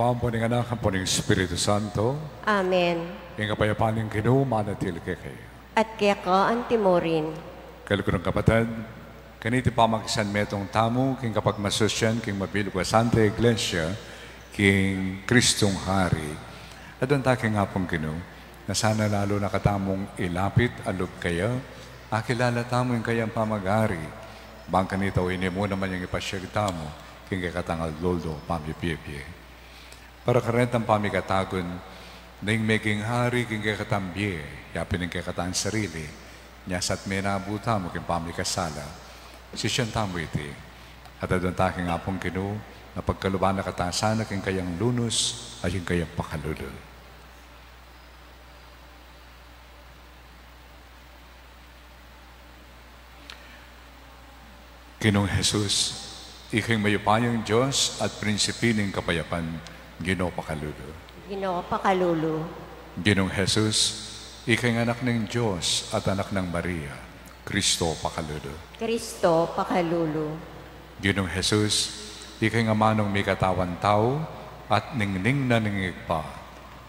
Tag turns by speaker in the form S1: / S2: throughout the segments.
S1: Pampo ng Anak, Pampo ng Espiritu Santo.
S2: Amen.
S1: Yung kapayapaan ng Ginoo, manatil kay kayo.
S2: At kaya ka antimorin.
S1: Kalugurang kapatid, kaniti pamakisan metong tamo, king kapag masusyan, king mabilog wa Santa Iglesia, king Kristong Hari. At doon tayo nga pong Ginoo, na sana lalo nakatamong ilapit, alog kaya, akilala tamo yung kayang pamagari. Bang kanita o ini mo naman yung ipasyagta mo, king kakatangal loldo, pamipipye. Para karentang pamikatagon, na yung meging hari, king kakatambye, yapin yung kakatang sarili, nyasat may nabuta mo, king pamikasala, sisyan tamo iti. At doon tayo nga pong Ginoo, na pagkaluban na katasana, king kayang lunos, ay yung kayang pakalulol. Ginoong Jesus, iking mayupayang Diyos at prinsipining kapayapan, Ginoo pakalulo.
S2: Ginoo pakalulo.
S1: Ginoong Jesus, iking anak ng Diyos at anak ng Maria, Kristo pakalulo.
S2: Kristo pakalulo.
S1: Ginoong Jesus, iking ama ng may katawan tao at ningning na ningigpa,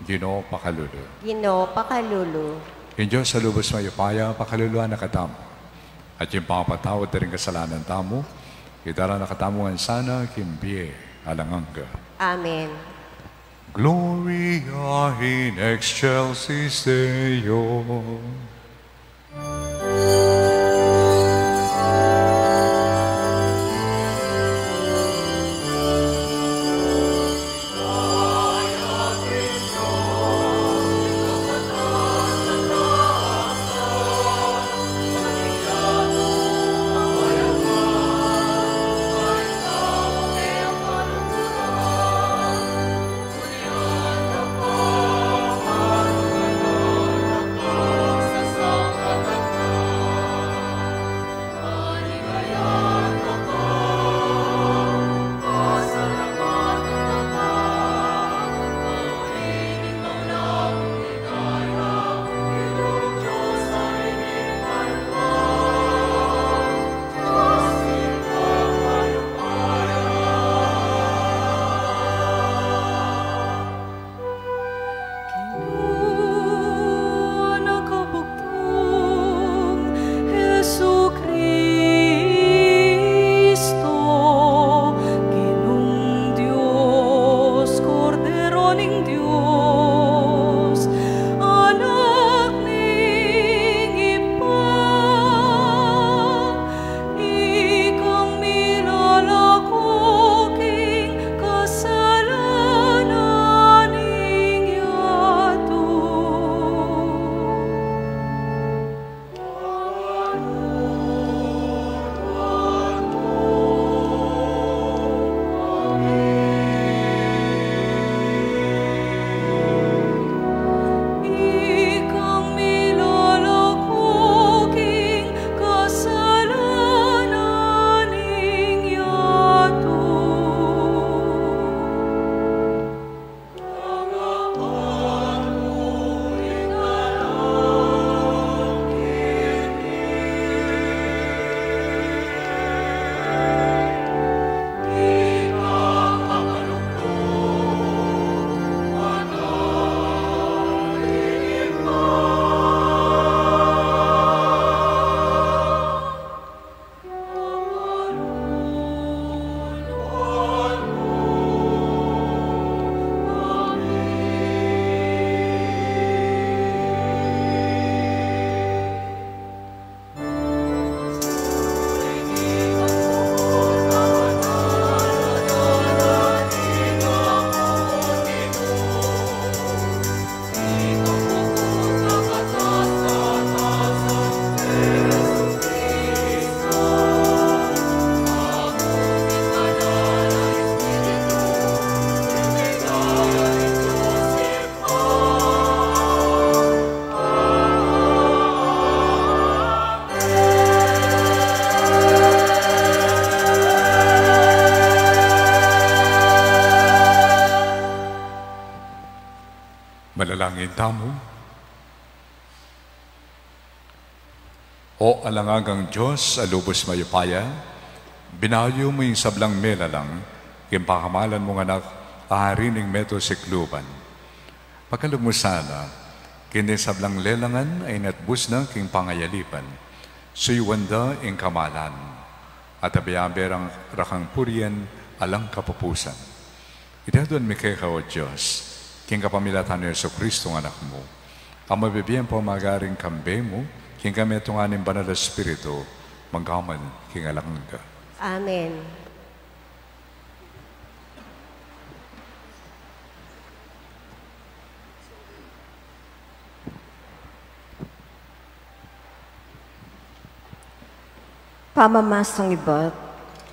S1: Ginoo pakalulo.
S2: Ginoo pakalulo.
S1: Yung Diyos sa lubos mayupaya, pakaluluan na katamo. At yung pangapatawad na rin kasalanan tamo, itara na katamuan sana, kimbiye, alanganga.
S2: Amen.
S1: Gloria in excelsis Deo. Manalangin tamo. O alangagang Diyos, alubos mayupaya, binayo mo yung sablang melalang, yung pakamalan mong anak, aharining meto sikluban. Pagkalugmusana, kini sablang lelangan ay natbus na king pangayalipan, suyuwanda ing kamalan, at abiyaberang rakang purian alang kapapusan. Idadon mi kay ka o Diyos, king kapamilatan ni Yesu Kristo ng anak mo, ang mabibiyan po magaring kambe mo, king kami itong aning banal na Espiritu, manggaman king alang ka.
S2: Amen. Pamamasang iba't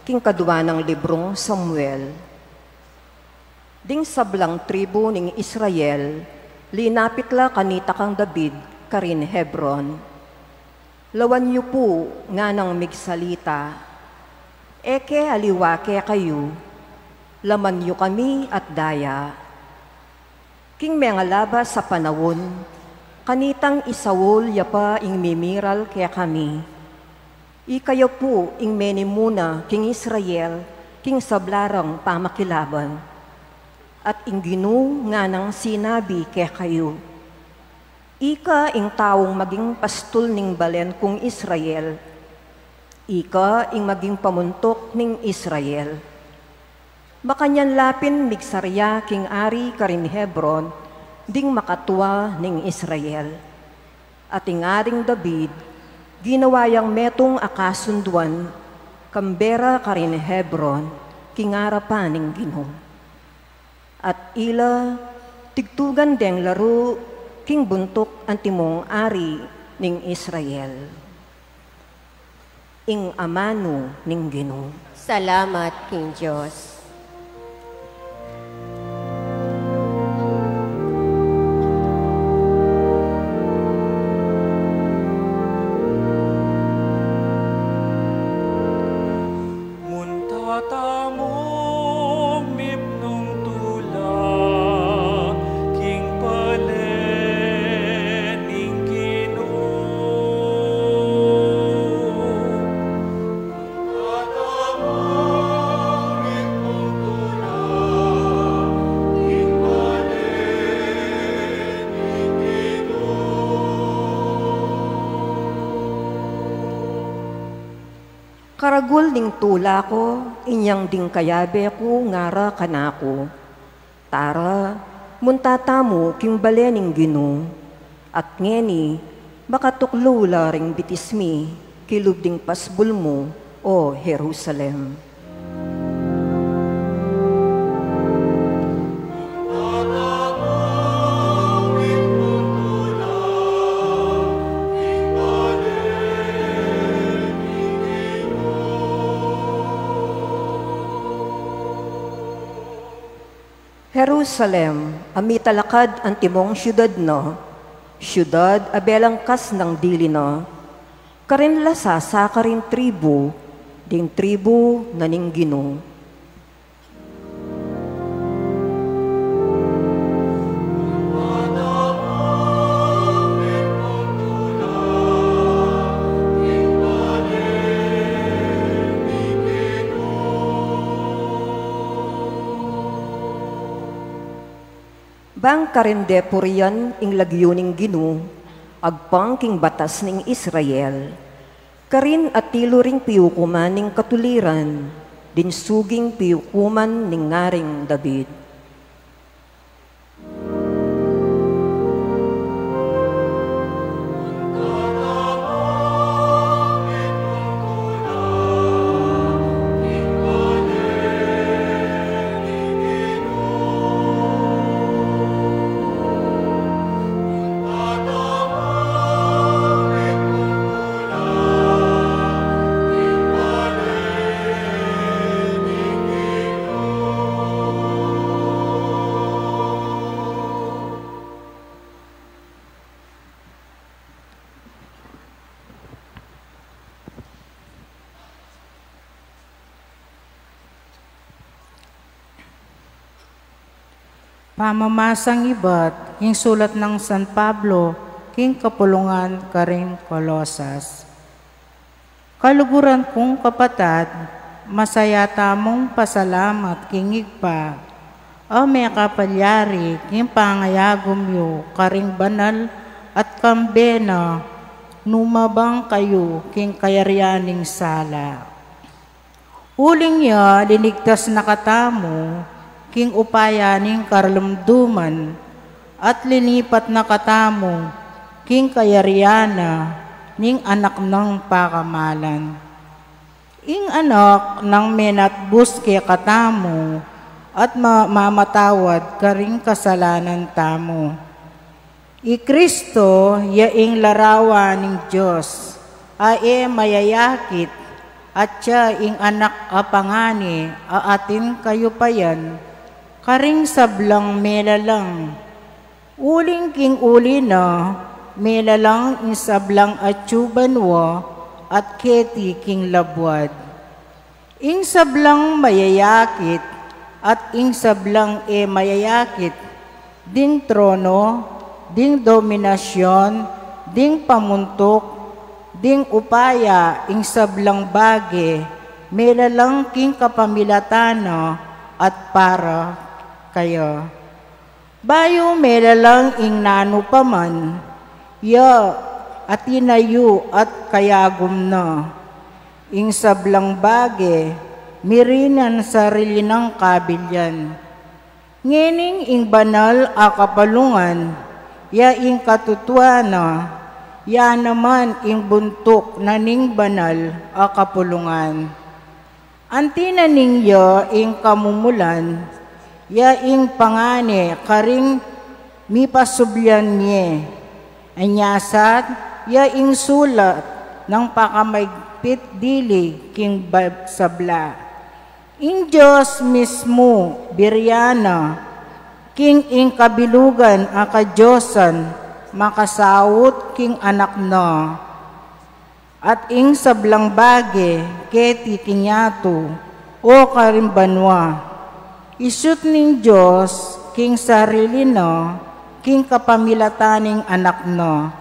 S2: king kadwa ng librong Samuel. Ding sablang tribo ning Israel, linapitla kanita kang David, karin Hebron. Lawan yu po nga nang migsalita, eke aliwake kayo, laman yu kami at daya. King mengalaba sa panawon, kanitang isawol yapa ing mimiral kaya kami. Ikayo po ing menimuna king Israel, king sablarang pamakilaban. At ing ginu nga nang sinabi kaya kayo. Ika ing taong maging pastol ning balen kung Israel. Ika ing maging pamuntok ning Israel. Makanyan lapin migsarya king ari karin Hebron, ding makatuwa ning Israel. At ing aring David, ginawayang metong akasunduan, kambera karin Hebron, kingarapan ning Ginoo. At ila, tigtugan deng laro, king buntok ang timong ari ning Israel. Ing amano ning Ginoo.
S3: Salamat, King Diyos.
S2: Karagul ding tula ko, inyang ding kayabe ko, ngara kanako. Tara, muntatamu king balening Ginoo, at ngeni, makatuklo ring bitismi, kilub ding pasbul mo, o Jerusalem. Jerusalem, amitalakad ang timong syudad no, syudad abelang kas ng dili no, karin lasa sa karin tribu, ding tribu na ning Ginoo. Bang karende purian ing lagyuning Ginoo, agpang king batas ning Israel, karin at tilo ring piyukuman ning katuliran, din suging piyukuman ning ngaring David.
S4: Pamamasang iba't, king sulat ng San Pablo, king kapulungan karing Kolosas. Kaluguran kong kapatad, masaya tamong pasalamat king igpa, Ame kapalyari, king pangayagom yu, karing banal at kambena, numabang kayo, king kayaryaning sala. Uling ya, linigtas na katamo, king upayaning karlumduman, at linipat na katamo, king kayaryana, ning anak ng pakamalan. Ing anak ng menatbus kaya katamo, at mamatawad karing kasalanan tamo. I Kristo, yaing larawan ng Diyos, ae mayayakit, at siya ing anak apangani, aatin kayo payan, karing sablang melalang. Uling king uli na, melalang ing sablang atsubanwa, at keti king labwad. Ing sablang mayayakit, at ing sablang mayayakit, ding trono, ding dominasyon, ding pamuntok, ding upaya, ing sablang bage, melalang king kapamilatana, at para kayo. Bayo melalang ing nano paman, ya at inayu at kayagom na, ing sablang bage, mirinan sarili ng kabilyan. Ngening ing banal a kapalungan, ya ing katutuana, ya naman ing buntok na ning banal a kapulungan. Antina ninyo ing kamumulan, ya ing pangane karing mipasubyan niye. Anyasat, ya ing sulat ng pakamaigpit dili king sabla. Ing Diyos mismo, biryana, king ing kabilugan akadyosan, makasawot king anak na. At ing sablang bage, keti kinyato, o karimbanwa. Isut ning Diyos, king sarili na, king kapamilataning anak na.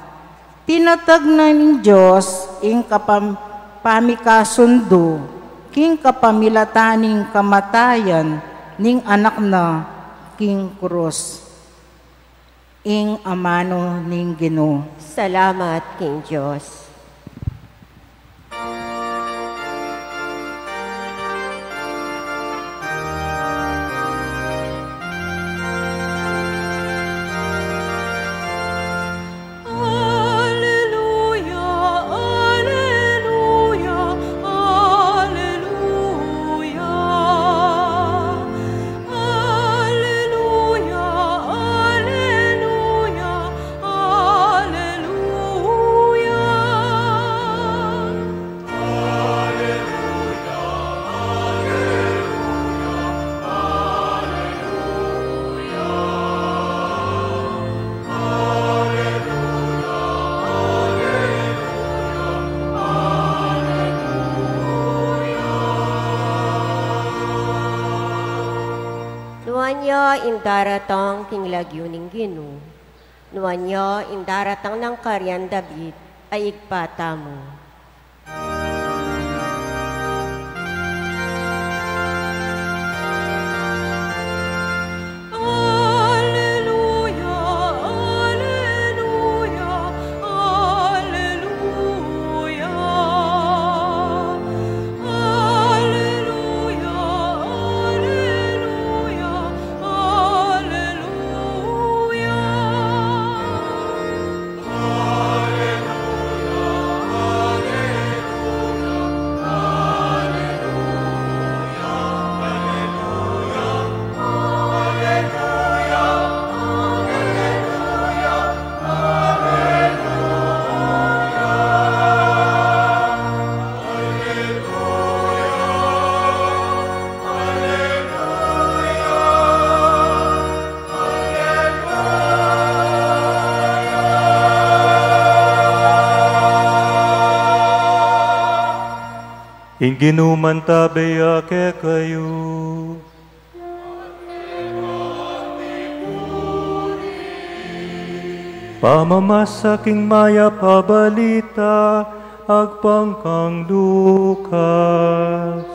S4: Tinatag na ning Diyos, ing pamikasundo, king kapamilataning kamatayan, ning anak na, king krus. Ing amano ning Ginoo.
S3: Salamat, King Diyos. Nuanya indaratang king lagyo ning Ginoo. Nuanya indaratang ng Karyan David ay igpata mo.
S5: Inginuman tabaya ke kayo. Pamamasaking maya pabalita, agpangkang Lukas.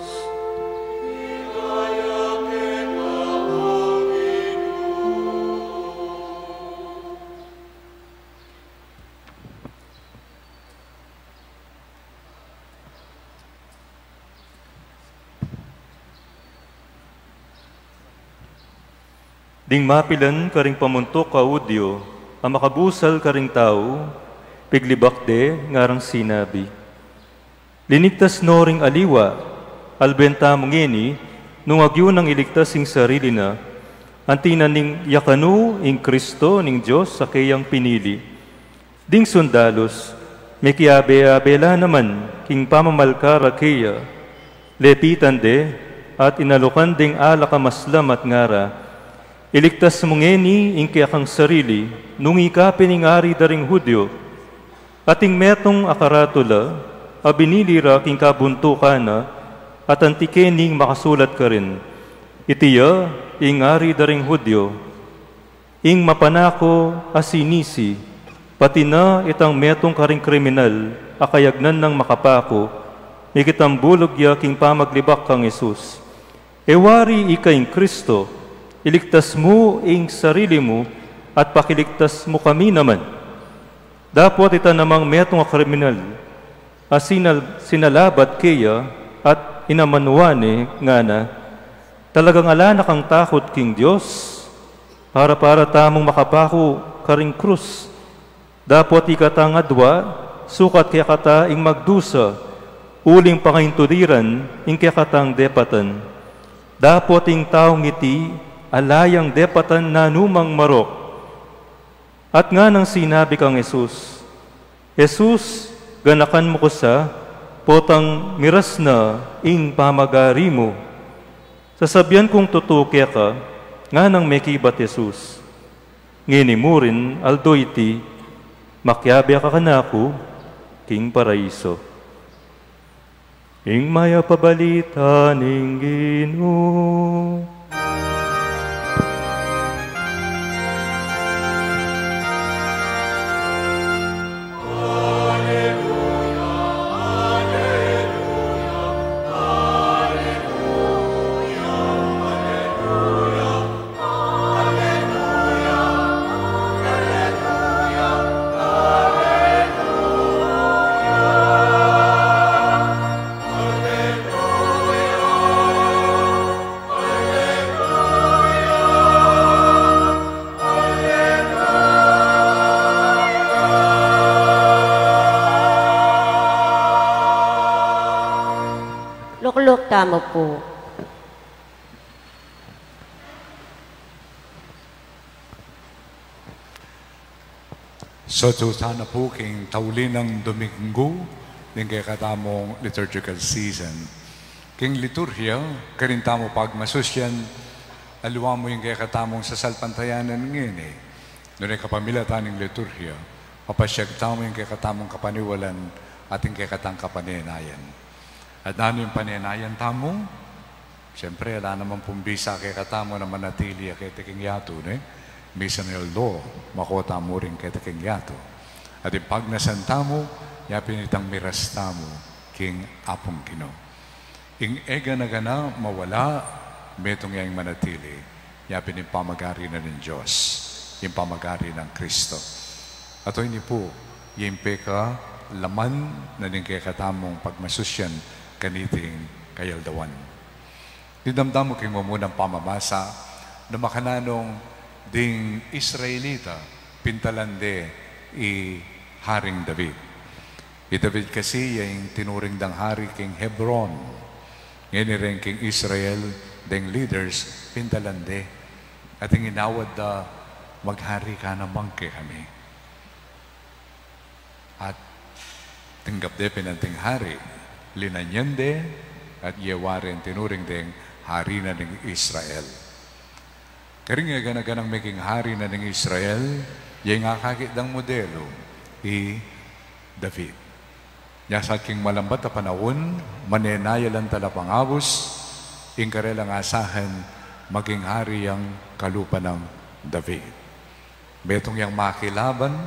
S5: Ding mapilan karing pamuntok ka udyo, ang makabusal karing tao, piglibakde ngarang sinabi. Linigtas no ring aliwa, albenta mongeni, nung agyo nang iligtas ing sarili na, antinan ning yakanu ing Kristo ning Diyos sa kayang pinili. Ding sundalos, may kiabe-abela naman king pamamalkara kaya, lepitan de at inalukan ding ala kamaslam at ngara, iligtas mongeni ing kayakang sarili, nung ikapin ing ari daring Hudyo, ating metong akaratula, abinilira king kabuntukan na, at antikening makasulat ka rin. Itiya, ing ari daring Hudyo, ing mapanako asinisi, pati na itang metong karing kriminal, akayagnan ng makapako, mikitambulog ya king pamaglibak kang Yesus. Ewari ikaing Kristo, iligtas mo ing sarili mo, at pakiligtas mo kami naman. Dapat ita namang metong kriminal, sinalabat kaya, at inamanuane nga na, talagang ala na kang takot king Diyos, para tamong makapako karing krus. Dapat ikatang adwa, sukat kaya kata ing magdusa, uling pangaintudiran, ing kaya katang depatan. Dapat ing taong iti, alayang depatan na numang marok. At nga nang sinabi kang Jesus, Jesus, ganakan mo ko sa, potang miras na ing pamagari mo. Sasabihan kong tutukya ka, nga nang mekibat Jesus. Ngini mo rin, aldo iti, makyabya ka kanako, king paraiso. Ing maya pabalita ning Ginoo.
S3: Lukluk tamo po.
S1: So, sana po king tauli ng Domingo, din kaya katamong liturgical season. King liturgia, karintamo pagmasusyan, aluwa mo yung kaya katamong sasalpantayanan ngayon eh. Doon ay kapamilya taning liturgia, papasyag tamo yung kaya katamong kapaniwalan, ating kaya katang kapaninayan. At ano yung paninayan tamo? Siyempre, wala naman pong bisa kaya katamo na manatili kaya tiking yato, ne? Missionary law, makota mo rin kaya tiking yato. At yung pagnasan tamo, yapin itang miras tamo, king apong Ginoo. Ing ega na gana, mawala, metong yang manatili, yapin yung pamagari na ng Diyos, yung pamagari ng Kristo. At hindi po, yung peka, laman na din kaya katamong pagmasusyan, kaniting kayaldawan. Didamdam mo kayo munang pamamasa na makananong ding Israelita pintalande i Haring David. David kasi yung tinuring dang hari king Hebron. Ngayon rin king Israel ding leaders pintalande. At yung inawad da maghari ka naman kami. At tinggap de pinanting hari. Linanyande at yewarin tinuring ding hari na ng Israel. Karing nga ganaganang maging hari na ng Israel, yung nga kakitang modelo, David. Yasa king malambat na panahon, manenaya lang talapang abos, ing karelang asahan, maging hari ang kalupa ng David. Betong yang makilaban,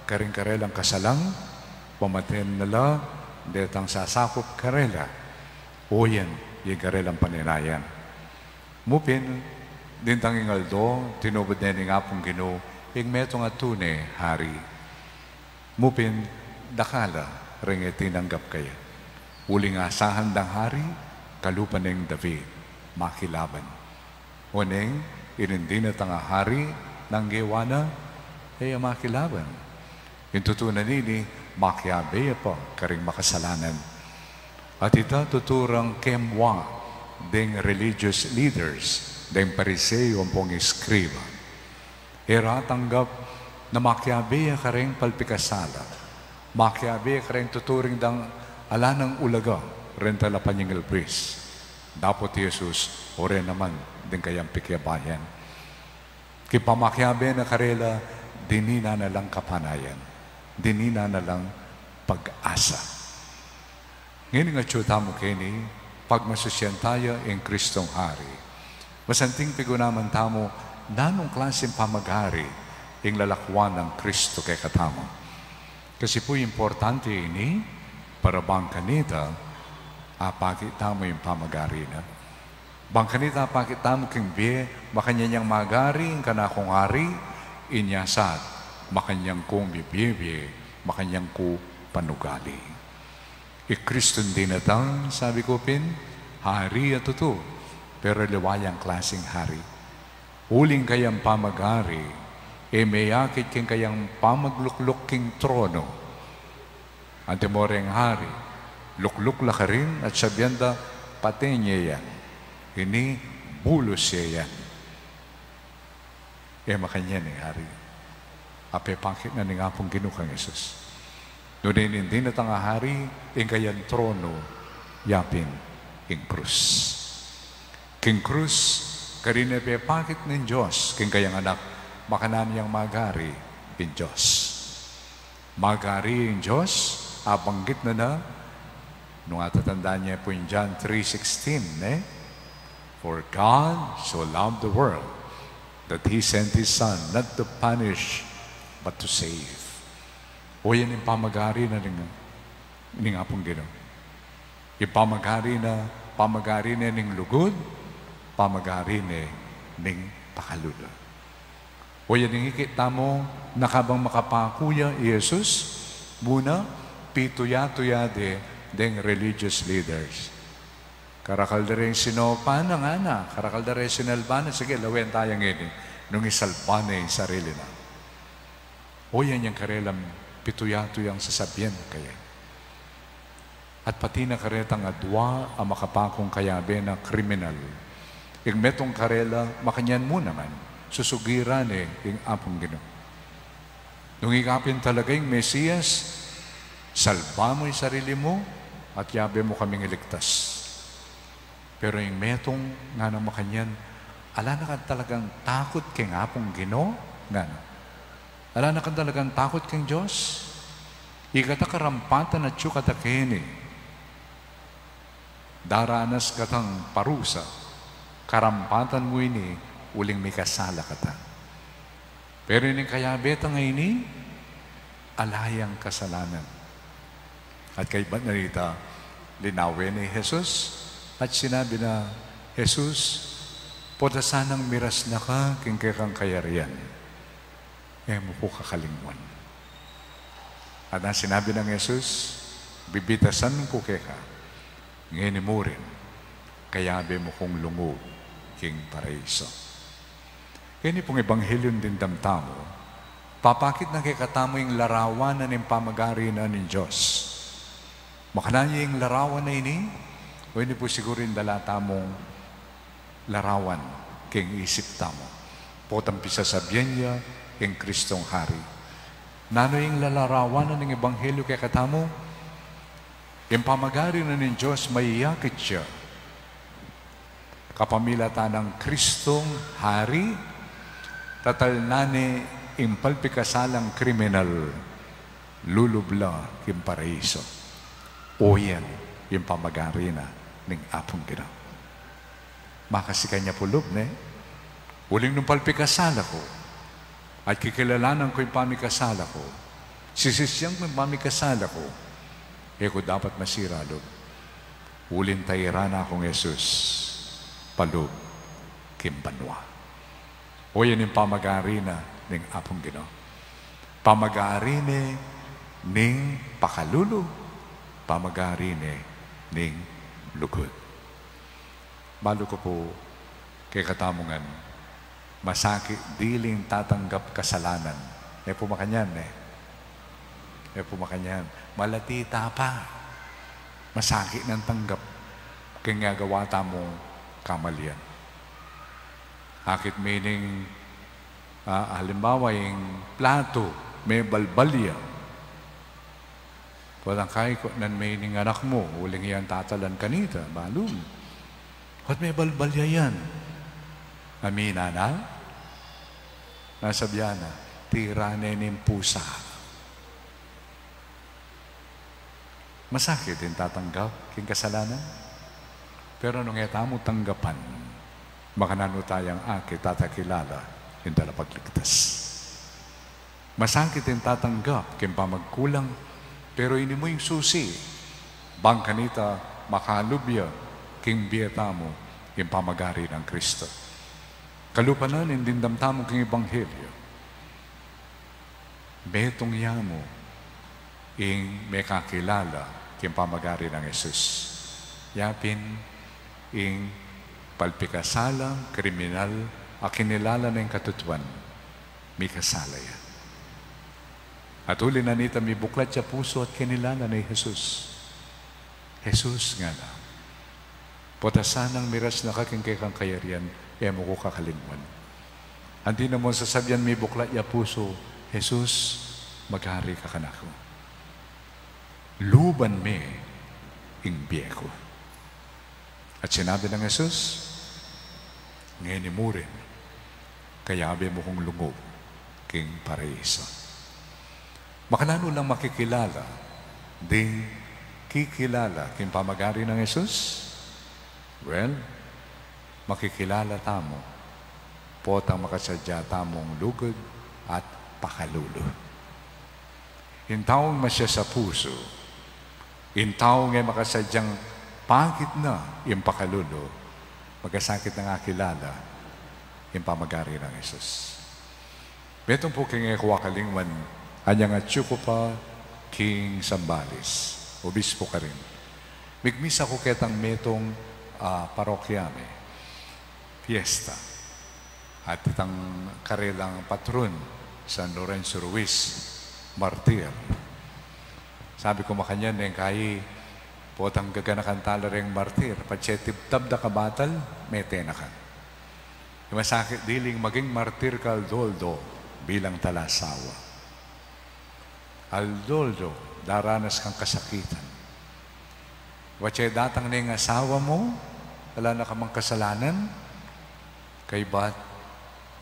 S1: karing karelang kasalang, pamatin nila, detang sasakop karela. O yan, yung karelang paninayan. Mupin, dintang ingaldo, tinubod na nga pong Ginoo, yung metong atune, hari. Mupin, dakala, ring tinanggap kaya. Uling asahan dang hari, kalupan ng David, makilaban. Uneng, inindi na tanga hari ng gewana, ay makilaban. Yung tutunan nini, makiabeya po, karing makasalanan. At ita tuturang kemwa, ding religious leaders, ding pariseo ang pong iskriba. Era tanggap na makiabeya karing palpikasala. Makiabeya karing tuturing dang ala ng ulaga, rentala panyingal pris. Dapat Jesus, ore naman, din kayang pikyabayan. Kipamakiabe na karela, dinina na lang kapanayan. Dinina na lang pag-asa. Ngayon nga tiyuta mo kini, pag masusyan tayo in Kristong Hari. Masanting pigunaman tamo, nanong klaseng pamagari yung lalakwan ng Kristo kay katamo. Kasi po importante ini, para bang kanita, apakita mo yung pamagari na. Bang kanita apakita mo king biye, makanya niyang magari, yung kanakong hari, inyasat, makanyang kong bibiyebye, makanyang ko panugali. Ikriston din natang, sabi ko pin, hari at ito, pero liwayang klaseng hari. Huling kayang pamagari, mayakit king kayang pamaglukluk king trono. Antemoreng hari, lukluk la ka rin at sabyanda, pati niya yan. Ini bulos siya yan. Makanya ni hari. Ape pangkit na ni nga pong ginukang Yesus. Noon hindi na tanga hari, ing kayang trono, yapin, king krus. King krus, karina pe pangkit ng Diyos, king kayang anak, makanami ang magari, king Diyos. Magari, king Diyos, abanggit na, nung atatandaan niya po yung John 3:16, For God so loved the world that He sent His Son not to punish but to save. O yan yung pamagari na ning apong Ginoo. Yung pamagari na ning lugod, pamagari na ning pakalulo. O yan yung ikita mo, nakabang makapakuya, Jesus, muna, pituya-tuya deng religious leaders. Karakaldare yung sinopan ng ana, karakaldare yung sinalban, sige, lawen tayong ini, nung isalban na yung sarili na. O yan yung karelam, pituya-tuyang sasabyan kaya. At pati na karetang adwa, ang makapakong kayabe na kriminal. Yung metong karela, makanyan mo naman, susugiran yung apong Ginoo. Nung ikapin talaga yung Mesiyas, salba mo yung sarili mo, at yabe mo kaming iligtas. Pero yung metong nga ng makanyan, ala na ka talagang takot kay apong Ginoo, nga na. Ala na ka talagang takot kay Diyos. Ikata karampatan at siyo katakini. Daranas katang parusa. Karampatan mo ini, uling may kasala kata. Pero yung kayabeta nga ini, alayang kasalanan. At kay ba't narita, linawin ni Jesus, at sinabi na, Jesus, poda sanang miras na ka, king kang kayarian. Mo po kakalingwan. At na sinabi ng Jesus, bibitasan ko keka, ngayon mo rin, kayabe mo kong lungog, king paraiso. Kaya pong ebanghelyon din damtamo, papakit na kikatamo yung larawan na ng pamagari na ng Diyos. Makananya yung larawan na ini, o hindi po siguro yung dalata mong larawan, king isip tamo. Potang pisasabyan niya, king Kristong Hari. Nano yung lalarawan na ng ebanghelyo kay katamo, yung pamagari na ng Diyos, maiyakit siya. Kapamilata ng Kristong Hari, tatalnane impalpikasalang kriminal, lulubla yung paraiso. O yan, yung pamagari na ng apong Ginoo. Makasikan niya pulub, uling nung palpikasala ko, at kikilalanan ko yung pamikasala ko, sisisyang ko yung pamikasala ko, ko dapat masira, Lord. Ulin tayira na akong Jesus, palub, kimbanwa. O yan yung pamagari na ng apong Ginoo. Pamagari ning pakalulo, pamagari ning lugod. Balo ko po kay katamungan, Masakit diling tatanggap kasalanan. Pumakanyan pumakanyan. Malatita pa. Masakit ng tanggap. Kaya gawa tamong kamalian. Akit meaning, halimbawa yung plato, may balbalya. Walang kaya ko nan meaning anak mo, uling yan tatalan kanita, balul. At may balbalya yan. Amina na? Nasabihan na, tirane ng pusa. Masakit din tatanggap king kasalanan. Pero nung eta mo tanggapan, makanano tayang akit tatakilala, yung talapagligtas. Masakit din tatanggap king pamagkulang, pero ini mo yung susi. Bang kanita makalubya king biyeta mo, king pamagari ng Kristo. Kalupanan, hindi damtamo king Ebanghelyo. Betong yamo, ing may kakilala, king pamagari ng Jesus. Yapin, ing palpikasalang, kriminal, akinilala ng katutuan, may kasala yan. At uli na nita, may buklat siya puso at kinilala ni Jesus. Jesus nga na. Potasan ang miras na kaking kang kayarian, mo ko kakalimwan. Hindi na mo sasabihan may buklat ya puso, Jesus, maghari ka kanako. Luban me ing biye ko. At sinabi ng Jesus, ngayon mo rin, kayabi mo kong lungob king paraiso. Makanano lang makikilala, ding kikilala king pamagari ng Jesus? Well, makikilala tamo, potang makasadya tamong lugod at pakalulo. Intaong masya sa puso, intaong ay makasadyang pangit na yung pakalulo, magkasakit na nga kilala yung pamagari ng Jesus. Betong po king ekuwakalingwan, anyang atsyuko pa king Sambales, obispo ka rin. Migmisa ko ketang metong parokyame, fiesta, at itang karelang patron, San Lorenzo Ruiz, martir. Sabi ko makanyan, kay potang gaganakan tala rin martir, patsetib-tab da kabatal, mete na ka. Masakit diling maging martir ka aldoldo bilang talasawa. Aldoldo, daranas kang kasakitan. Wache datang na yung asawa mo, wala na kamang kasalanan, kay ba't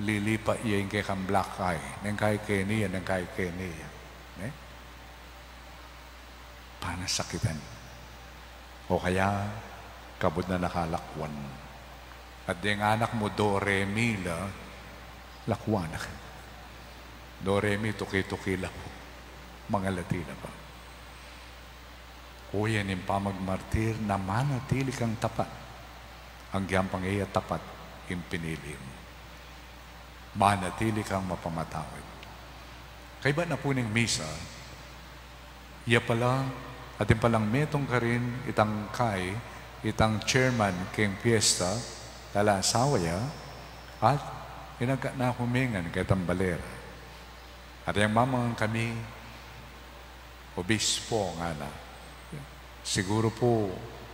S1: lilipa iya yung kay kang black eye, nang kay Kenia, nang kay Kenia. Panasakitan. O kaya, kabod na nakalakwan. At yung anak mo, do, re, mi, la, lakwan. Do, re, mi, tuki-tuki lang. Mga Latina pa. Kuya, yung pamagmartir na manatili kang tapat. Ang giyampang iya tapat, yung pinili mo. Manatili kang mapamatawid. Kaya ba na po ng misa, iya pala, atin palang metong ka rin, itang kay, itang chairman king fiesta, tala asawa ya, at inagka na humingan kay tambalera. At yung mamang kami, obispo nga na, siguro po,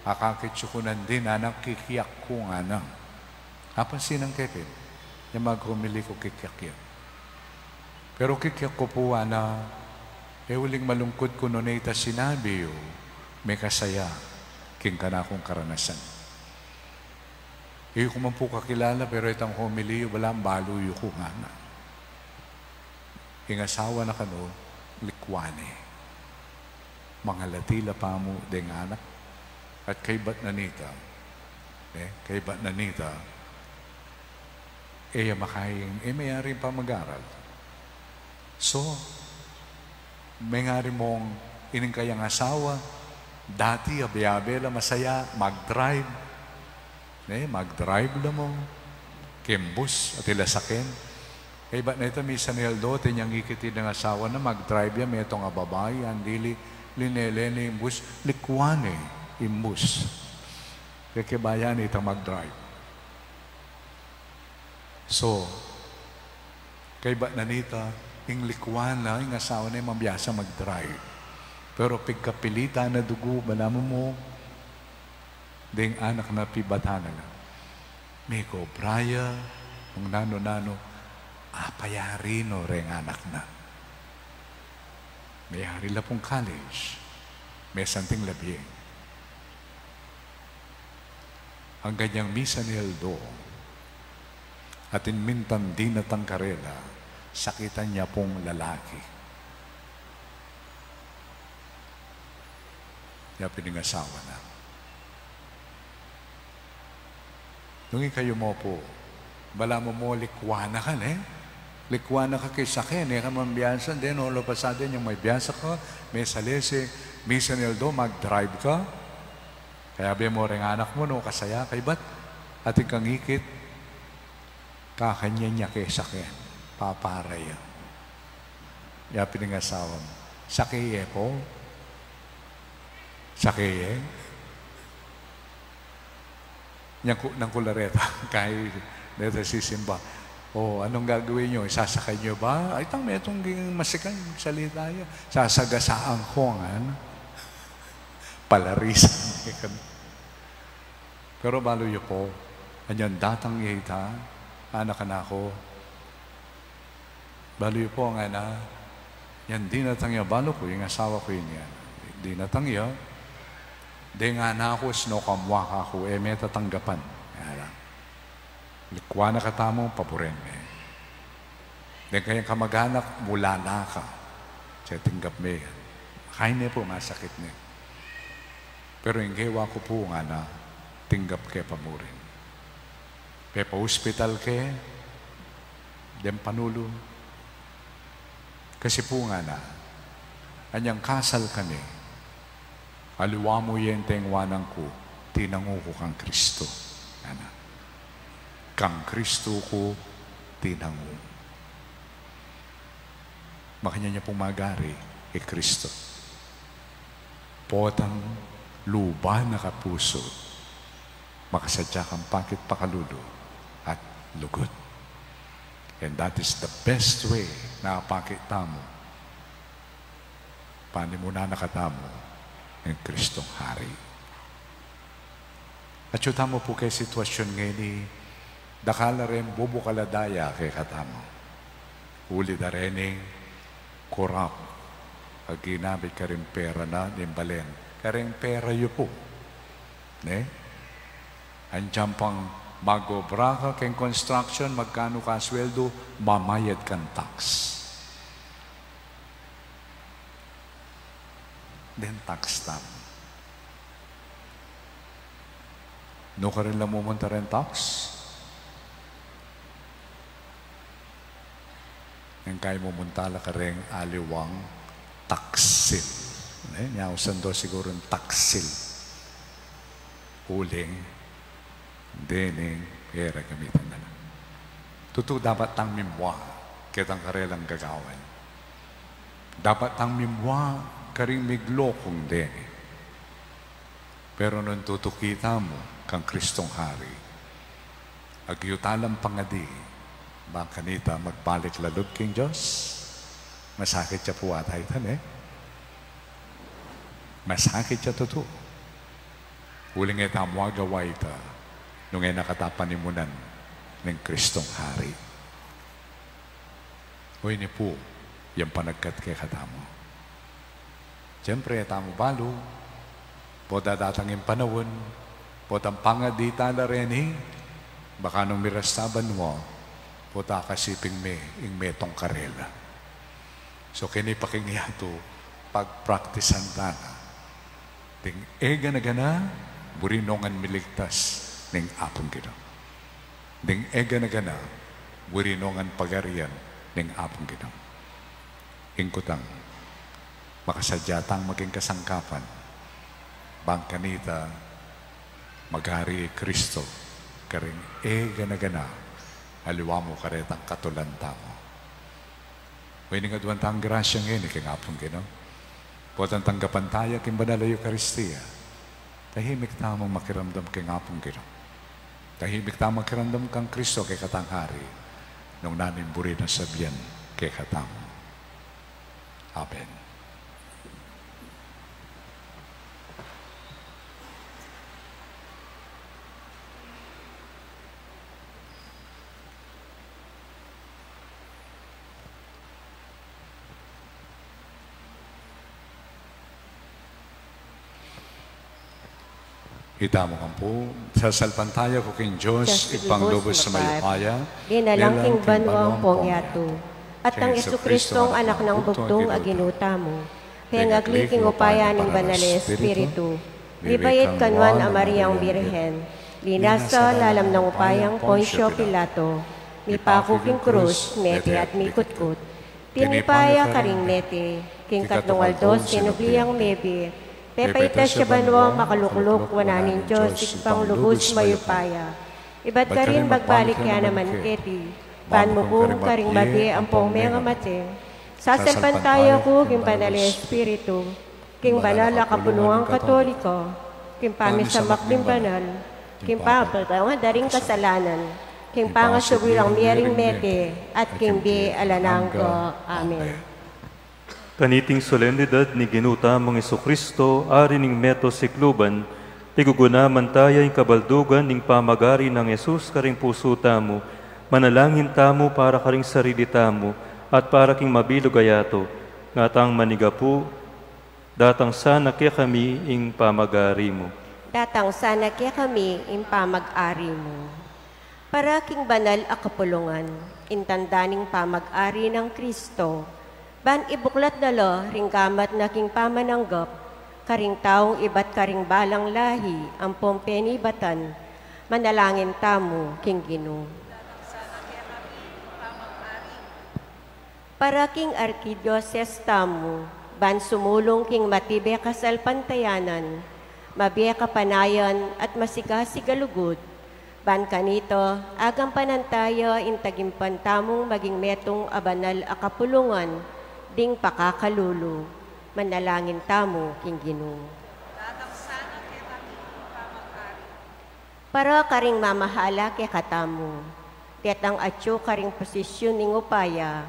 S1: akakitsukunan din na nakikiyak ko nga na. Napansin ang kepin, yung maghumili ko kikiyak yan. Pero kikiyak ko po na, uling malungkot ko noon ita sinabi yo, may kasaya, king ka na akong karanasan. Ko man po kakilala, pero itang humili yo, walang baluyo ko nga na. Ing asawa na kano, likwane. Mga latila pa mo, deng anak. At kay ba't nanita, kay ba't nanita, makaying, mayari pa mag-aral. So, may nga rin mong ining kayang asawa, dati, abiabela, masaya, mag-drive. Mag-drive na mo, kimbus, at ilasakin. Kay ba't na ito, misa ni Aldo, tinyang ikitid ng asawa na mag-drive yan, may itong ababay, andili, linelene, imbus, likwane. Imbus. Kaya bayan itang mag-drive. So, Kay ba nanita, ing likwan na, ing asawa na yung mabiyasa mag-drive. Pero pigkapilita na dugo, malaman mo, ding anak na pibata na lang. May kobraya, kung nano-nano, apayari no ring anak na. May hari la pong college, may santing labi. Ang ganyang misa ni Eldo, at inmintan din na tangkarela, sakitan niya pong lalaki. Kaya piningasawa na. Nung kayo mo po, bala mo likwana ka likwana ka kay sakin, ka mambiyansa, then all of a sudden yung may biyansa ka, may salese, misa ni Eldo, mag-drive ka. Kaya be mo rin anak mo, no, kasaya kay ba't ating kang ikit, kakanya niya kay sakin, paparay. Kaya piningasawa mo, sakiye po, sakiye, ng kulareta, kahit dito sisimba. O, anong gagawin nyo? Isasakay nyo ba? Ay, may itong masikan salita yun. Sasagasaan ko nga, palarisan. Pero balo yun po, anyan datang ihita, anak na ako. Balo yun po nga na, yan di natangya, balo ko, yung asawa ko yun yan. Di natangya, di nga na ako, sinokamwa ka ako, may tatanggapan. Likwa na katamo, paborin. Di kayang kamag-anak, mula na ka. Siya tinggap me. Kaya niya po, masakit niya. Pero yung gawa ko po nga na, tinggap kay paborin. Kaya pa-hospital kay, dem panulo. Kasi po nga na, anyang kasal kami, aliwa mo yung tengwanan ko, tinango ko kang Kristo. Ana. Kang Kristo ko, tinango. Makanya niya pong magari kay Kristo. Potang luba na kapuso, makasadya kang pakit pakalulo at lugot. And that is the best way na pakit tamo. Paano mo na nakatamo ng Kristong Hari. At yung tamo po kay sitwasyon ngayon ni dakala rin bubukaladaya kay katamo. Uli da rin korap. Pag ginamit ka rin pera na, nimbalen. Karing pera yu po. Andiyan pang magobra ka keng construction, magkano ka sweldo, mamayad kang tax. Then tax tam. No ka rin lang mumunta rin tax? Nang kaya mumuntala ka rin aliwang taksil. Niyausan do siguro yung taksil. Uling, dining, pera gamitan na lang. Tuto dapat tang mimwa, kitang karelang gagawan. Dapat tang mimwa, karing miglokong dining. Pero nung tutukita mo, kang Kristong Hari, agyutalang pangadi, bang kanita magbalik lalod king Diyos, masakit siya po at haitan masakit siya totoo. Huling ita mo agaway ita nung ay nakatapanimunan ng Kristong Hari. Huwag ni po yung panagkat kay katamo. Siyempre, tamo balo, po dadatangin panahon, po tampanga di tala rin baka nung mirastaban mo, po takasiping me, ing metong karela. So, kinipakingyato, pag-practicean tana, ting ega na gana, burinongan miligtas ng apong gino. Ding ega na gana, burinongan pagarian ng apong gino. Ingkutang, makasadyatang maging kasangkapan, bang kanita, magari Kristo, karing ega na gana, haliwa mo karetang katulanta mo. Pwede nga duwan tang grasya ngayon, kaya apong gino. Potang tanggapan tayo, kimbanala Eucharistia. Tahimik tamang makiramdam kay ngapong gino. Tahimik tamang makiramdam kang Kristo kay katanghari. nung nanin buri na sabyan kay katamo. Amen. Itamo kang po, sasalpan tayo ko king Diyos, ipanglubos sa mayupaya,
S3: Dinalang king banwang pongyato, at ang Jesucristo ang anak ng bugtong aginuta mo, pengagli king upaya ng banal na Espiritu, libayit kanwan a Mariang Birhen, linasa lalam ng upayang Poncio Pilato, mipako king krus, mete at mikutkut, tinipaya karing mete, king katlungaldos, sinubliang mebe, pepaitas siya banwang makalukluk, wananin Diyos, ikpang lubos mayupaya. Iba't ka rin magbalik kaya naman keti, pan mo po karing madi ang pong mga mate. Sasalpan tayo ko, king banal na Espiritu, king banal na kapulungang Katoliko, king pamisamak din banal, king papatawan daring kasalanan, king pangasubilang miyaring mete, at king bi alananggo. Amen.
S5: Kaniting solemnidad ni ginutamang Jesucristo, ari ning meto sikluban, pigugunaman tayo yung kabaldugan ning pamagari ng Jesus karing puso tamo, manalangin tamo para karing sarili tamo, at para king mabilog ayato, ngatang manigapu, datang sana kaya kami ing pamagari mo.
S3: Datang sana kaya kami ing pamag-ari mo. Para king banal a kapulungan, intandaning pamag-ari ng Kristo, ban ibuklat dalo ringgamat na king pamananggap, karing taong iba't karing balang lahi, ang pompeni batan, manalangin tamo king Ginoo. Para king arkidioses tamo, ban sumulong king matibe kasalpantayanan, mabiya kapanayan at masigasigalugod, ban kanito, agang panantayo intagimpan tamong maging metong abanal a kapulungan, ding pakakalulu, manalangin tamo king Ginoo. Para karing mamahala kay katamo, tetang atyo karing posisyon ning upaya,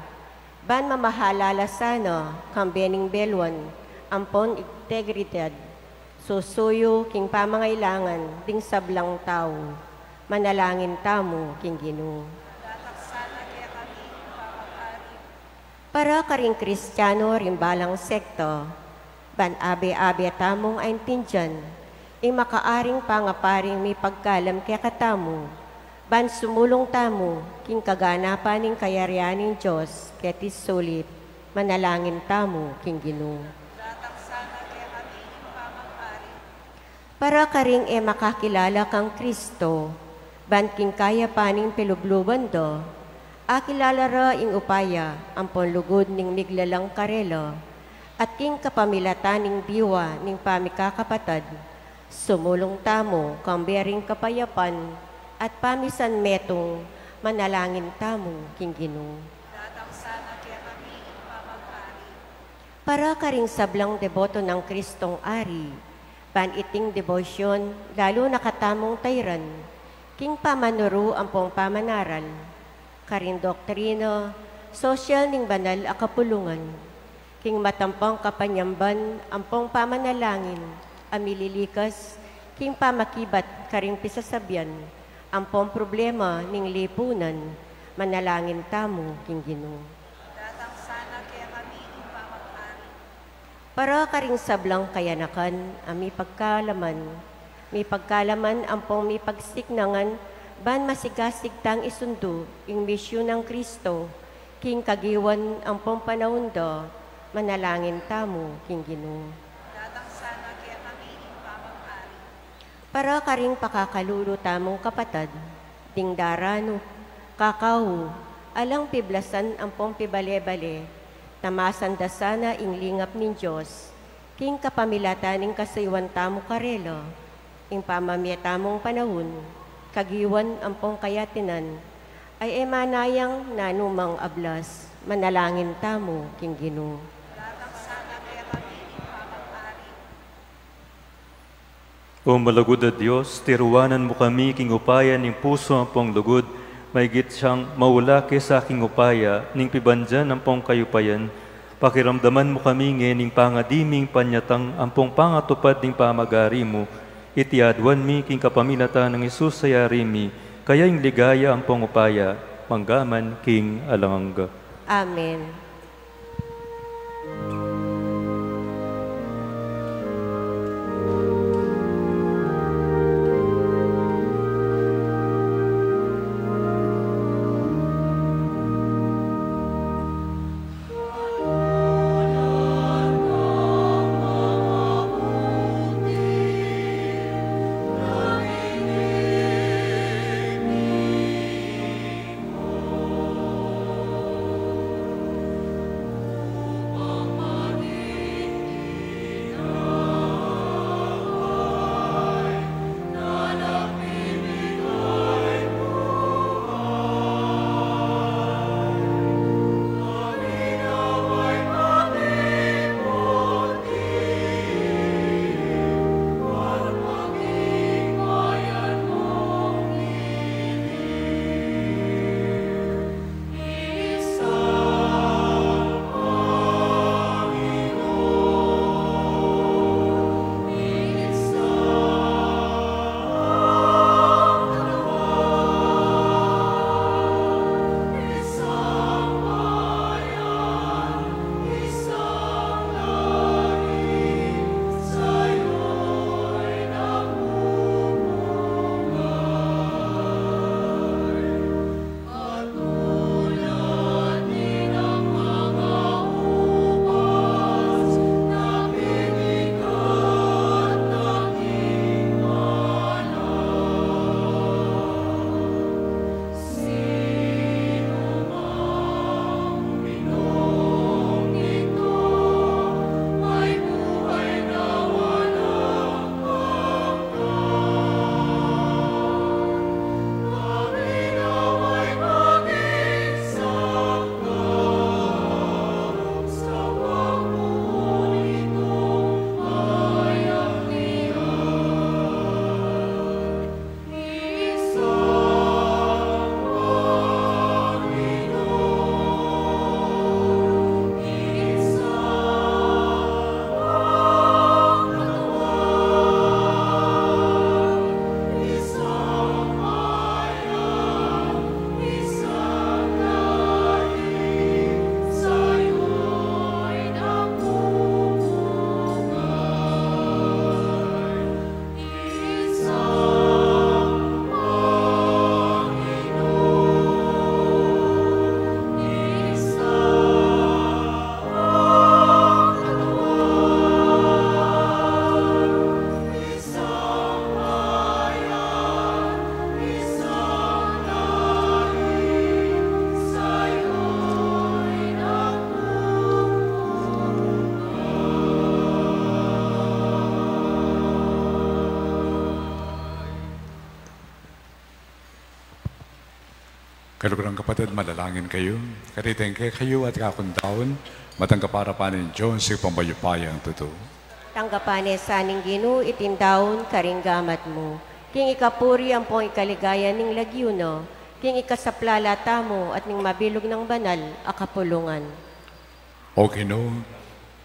S3: ban mamahala lasano, kambening belwan, ampon integridad, susuyo king pamangailangan, ding sablang tao, manalangin tamo king Ginoo. Para karing Kristiyano rimbalang sekto, ban abe-abe tamong aintindihan, ing makaaring pangaparing may pagkalam kaya katamo, ban sumulong tamo, king kaganapan ning kayarian ng Diyos, ketis sulit, manalangin tamo king Ginoo. Para karing makakilala kang Kristo, ban king kaya paning pelubluban do, akilalara ing upaya, ampon lugod ning miglalang karelo, at king kapamilatan ning diwa ning pamikakapatad, sumulong tamo, kambering kapayapan, at pamisan metong, manalangin tamo king Ginoo. Para karing sablang deboto ng Kristong Ari, paniting debosyon, lalo nakatamong tayran, king pamanuro ampong pamanaral, karing doktrino, sosyal ning banal a kapulungan, king matampang kapanyamban, ampong pamanalangin, amililikas, king pamakibat karing pisasabyan, ampong problema ning lipunan, manalangin tamo king Ginoo.
S6: Datang sana kaya kami ipamag-ari.
S3: Para karing sablang kayanakan, ami pagkalaman ampong mi pagsiknangan, ban masigasig tang isundo, ing misyon ng Kristo, king kagiwan ang pong panahon do, manalangin tamo king Ginoo.
S6: Datang sana kaya kami ipamag-ari.
S3: Para karing pakakalulo tamong kapatad, ding darano, kakao, alang piblasan ang pong pibale-bale, tamasan da sana ing lingap nin Diyos, king kapamilatan ing kasaywan tamo karelo, ing pamamya tamong panahon, kagiwan ang pong kayatinan, ay emanayang nanumang ablas, manalangin tamo king Ginoo.
S6: Datang sana kaya kami ipamag-ari.
S5: O malugod na Diyos, tiruanan mo kami king upayan ng puso ang pong lugod, maigit siyang maulaki sa aking upaya, ning pibandyan ampong kayupayan, pakiramdaman mo kami ngening pangadiming panyatang ampong pangatupad ning pamagari mo, itiadwan mi king kapamilata ng Isus sayari mi, kaya yung ligaya ampong upaya, manggaman king alanganga.
S3: Amen.
S1: Kalugurang kapatid, malalangin kayo. Kariting kayo at kakuntaon, matanggap para panin Diyos sa pambayupayang totoo.
S3: Tanggapanes sa aning Ginoo itindaon karinggamat mo. King ikapuri ang pong ikaligaya ning lagyuno. King ikasaplalata mo at ning mabilog ng banal akapulungan.
S1: O Ginoo,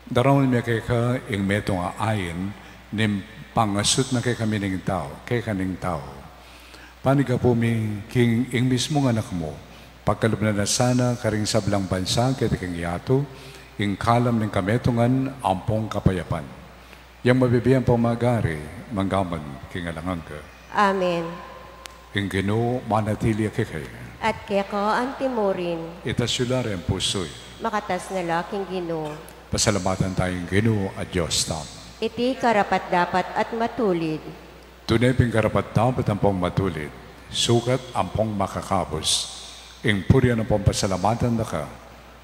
S1: darawin niya kay ka ing metong aayin nim pangasut na kay kami ning tao, kay kaning tao. Panig ka po mi king ing mismong anak mo, pagkalubnan na sana karing sablang bansa kay kang yato, ing kalam ng kametungan ampong kapayapan. Yang mabibiyang pamagari, manggaman king alangang ka.
S3: Amen.
S1: Ing Ginoo manatili kay kayo.
S3: At keko ang timurin,
S1: Itasyulari ang puso'y.
S3: makatas na laking Ginoo.
S1: Pasalamatan tayong Ginoo at Diyos tam.
S3: Iti karapat dapat at matulid.
S1: Tunay ping karapat dapat ang pong matulid, sukat ang pong makakapos. Ing purya ng pong pasalamatan na ka,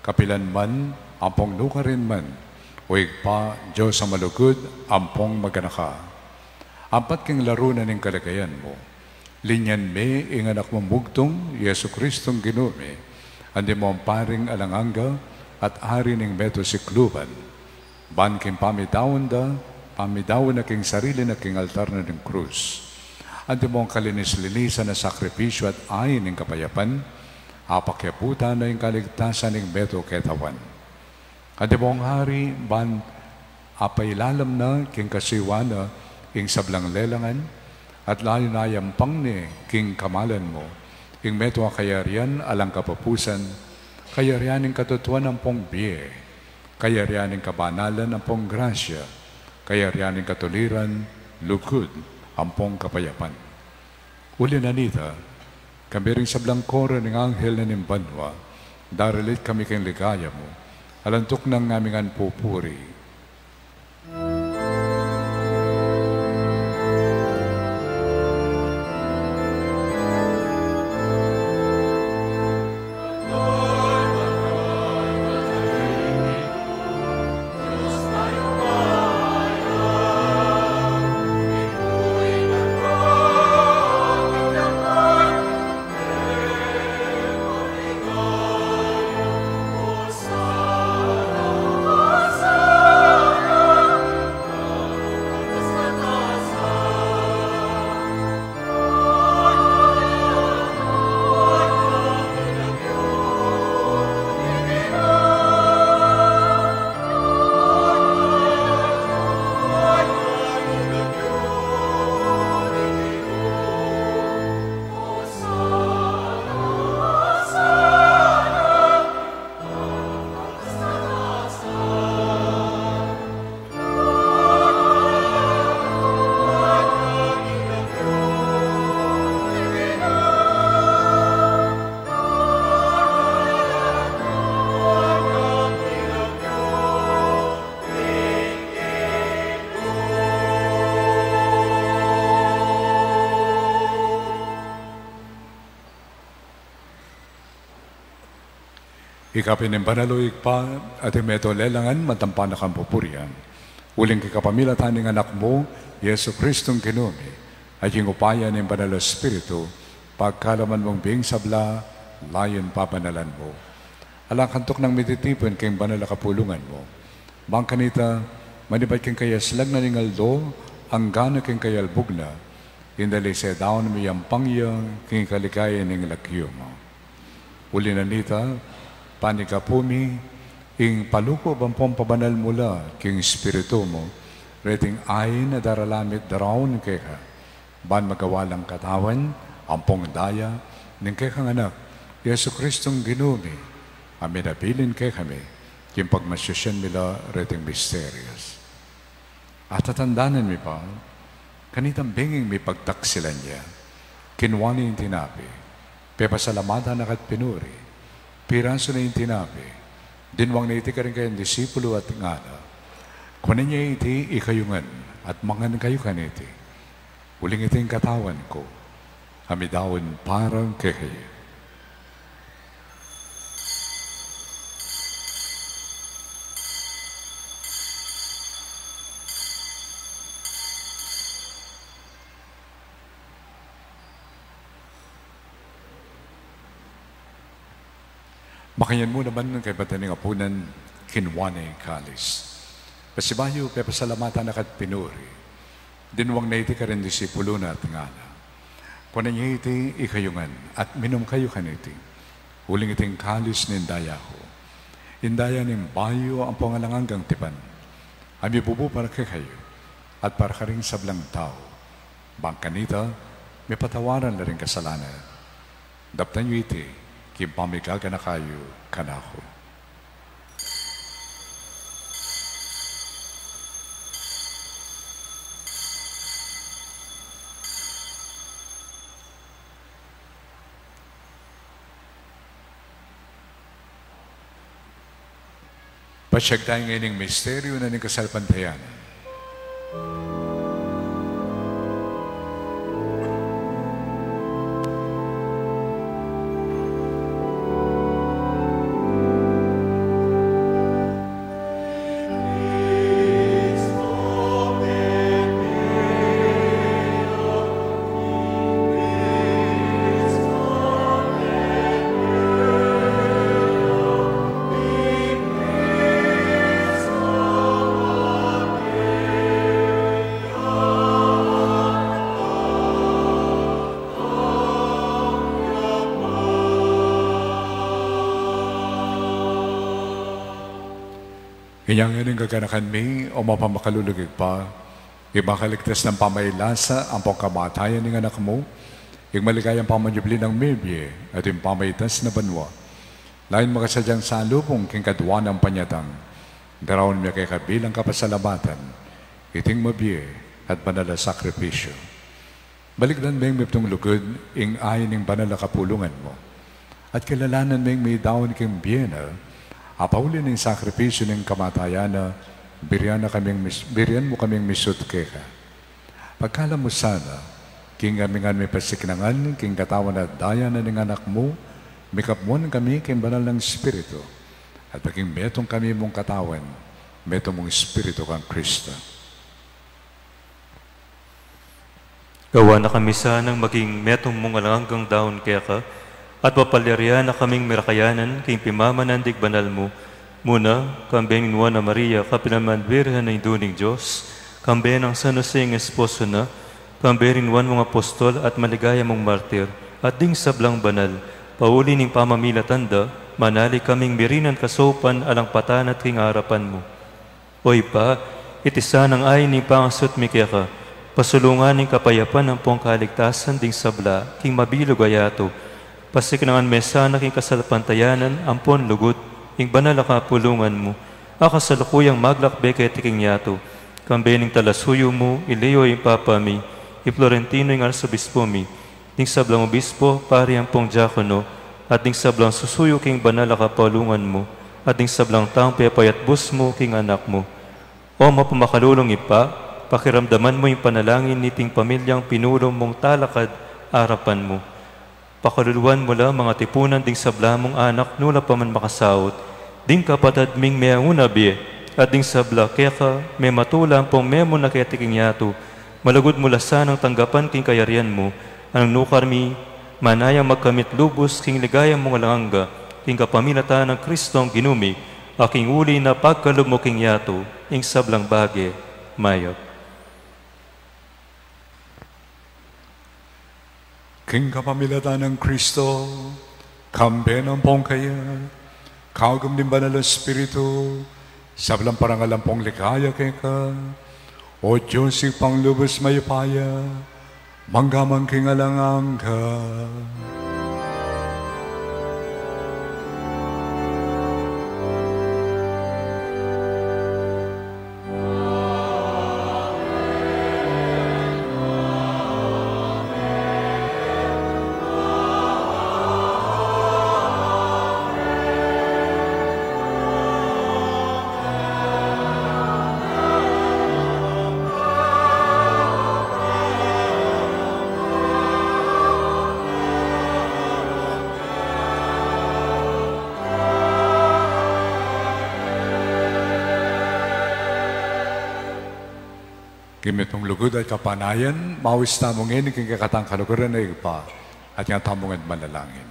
S1: kapilan man, ang pong lukarin man, o igpa, Diyos ang malugod, ang pong maganaka. Ampat king laro na ning kalagayan mo, linyan me, ing anak mong bugtong, Yesu Kristong Ginoo me, andi mo ang paring alanganga, at hari ning meto si Kluban. Ban king pamidawon da, pamidawon na king sarili na king altar na ng krus. Ante mo ang kalinis-linisan na sakripisyo at ayin ng kapayapan, apakyaputan na yung kaligtasan ng beto ketawan. Ante mo ang hari, ban apailalam na king kasiwana, king sablang lelangan, at layo na yampang ni king kamalan mo, king meto ang kayarian alang kapapusan, kayarian ng katutuan ng pong biye, kayarian ng kabanalan ng pong grasya, kayarian ng katuliran, lukod, ang pong kapayapan. Uli na nita, kami rin sablang kora ng anghel na nimbanwa, daralit kami kang ligaya mo, alantok ng aming anpupuri. Ikapin ng banaloy pa at imeto lelangan matampan na kampupurian. Uling kikapamilatan ng anak mo, Yesu Kristong kinumi, at yung upaya ng banalo Espiritu, pagkalaman mong bing sabla, layon papanalan mo. Alang kantok ng mititipon kayong banala kapulungan mo. Bangkanita, manibad kang kayaslag na ningaldo, ang gana kang kayalbog na, indali sa daon miyang pangyang, king kaligaya ng lakyo mo. Uli na nita, panikapumi, ing paluko bampong pabanal mula, king espiritu mo, reting ay na daralamit darawon keka, ban magawalang katawan, ampong daya, ng kekang anak, Yesu Kristong ginumi, amin abilin ke kami, king pagmasyasyan mila reting mysterious. At tatandanan mi pa, kanitang binging mi pagtaksilan niya, kinwani yung tinabi, pepasalamatan na kat pinuri, piraso na yung tinabi, dinwang na iti ka rin kayong disipulo at ngana. Kunin niya iti ikayungan at mangan kayo kaniti. Uling iti yung katawan ko, amidawin parang kekayo. Makayan mo naman ng kay Bataning Apunan, kinwane kalis. Pasibayo, pepasalamatan na kat pinuri. Dinwang na iti ka rin disipulo na at ngana. Kunan niya iti ikayungan at minom kayo kaniti. Huling iting kalis ni indaya ko. Indaya ng bayo ang pangalanganggang tipan. Ami bubu para kay kayo at para ka rin sablang tao. Bangkanita, may patawaran na rin kasalanan. Daptan niyo iti, kimpamigaga na kayo kanako. Pasyag tayo ngayon ng misteryo na ng kasalpantayanan. Inyang ining kaganakan mi, o mapamakалulugig pa, ibakaligtas ng pamailasa ang pangkamatayan ng anak mo, yung maligayang pamanyubli ng mebye at yung pamaitas na banwa. Lain makasadyang salubong king kadwa ng panyatang, darawin niya kay kabilang kapasalamatan, iting mabye at banal na sakripisyo. Baligdan mo yung miptong lugod, ing ay ng banal na kapulungan mo. At kilalanan mo yung may daon king biyena, apawli ng sakripisyo ng kamatayan na biryan mo kaming misut keka. Pagkala mo sana, king amingan may pasiknangan, king katawan at daya na ng anak mo, mikapmon kami king banal ng Espiritu, at paging metong kami mong katawan, metong mong Espiritu kang Kristo.
S5: Gawa na kami sanang maging metong mong alanggang daon kaya ka, at papalirya na kaming mirakayanan, king pimamanandig banal mo, muna, kambing ni Juana Maria, kapinaman birhen ng duning Diyos, kambing ng San Jose ng esposo na, kambing rin mong apostol at maligaya mong martir, at ding sablang banal, pauli ning pamamila tanda, manali kaming mirinan kasopan alang patan at king harapan mo. Oy pa, itisa ng ay ning pangasot mikeka, pasulungan ning kapayapan ng pong kaligtasan ding sabla, king mabilog ayato, pasiknangan mesa na king kasalpantayanan, ampon lugot, ing banal na kapulungan mo, akasalukuyang maglakbe kay tiking yato, kambening talasuyo mo, ileo yung papami, i-Florentino yung arsobispo mi, ding sablang obispo, pari ang pong diakono, at ding sablang susuyo king banal na kapulungan mo, at ding sablang taong pepayat bus mo king anak mo. O mapamakalulong ipa, pakiramdaman mo yung panalangin niting pamilyang pinulong mong talakad, arapan mo. Pakaluluan mo lang mga tipunan ding sabla mong anak nula pa man makasawot, ding kapatad ming meangunabi, at ding sabla kaya ka may matulang pong memo na kaya tiking yato, malagod mula sanang tanggapan king kayarian mo, anong nukarmi, manayang magkamit lubos king ligayang mong alanganga, king kapamilata ng Kristong ginumi, aking uli na pagkalub mo king yato, ing sablang bage, mayot.
S1: King kapamilatan ng Kristo, kambe ng pongkaya, kaugam din banal ng Espiritu, sablang parangalan pong likaya kay ka, o Diyos panglubos mayupaya, manggamang king alangang ka. Kimitong lugod at kapanayan, mawis tamungin, king kakatang kaluguran na igpa, at yung tamungan manalangin.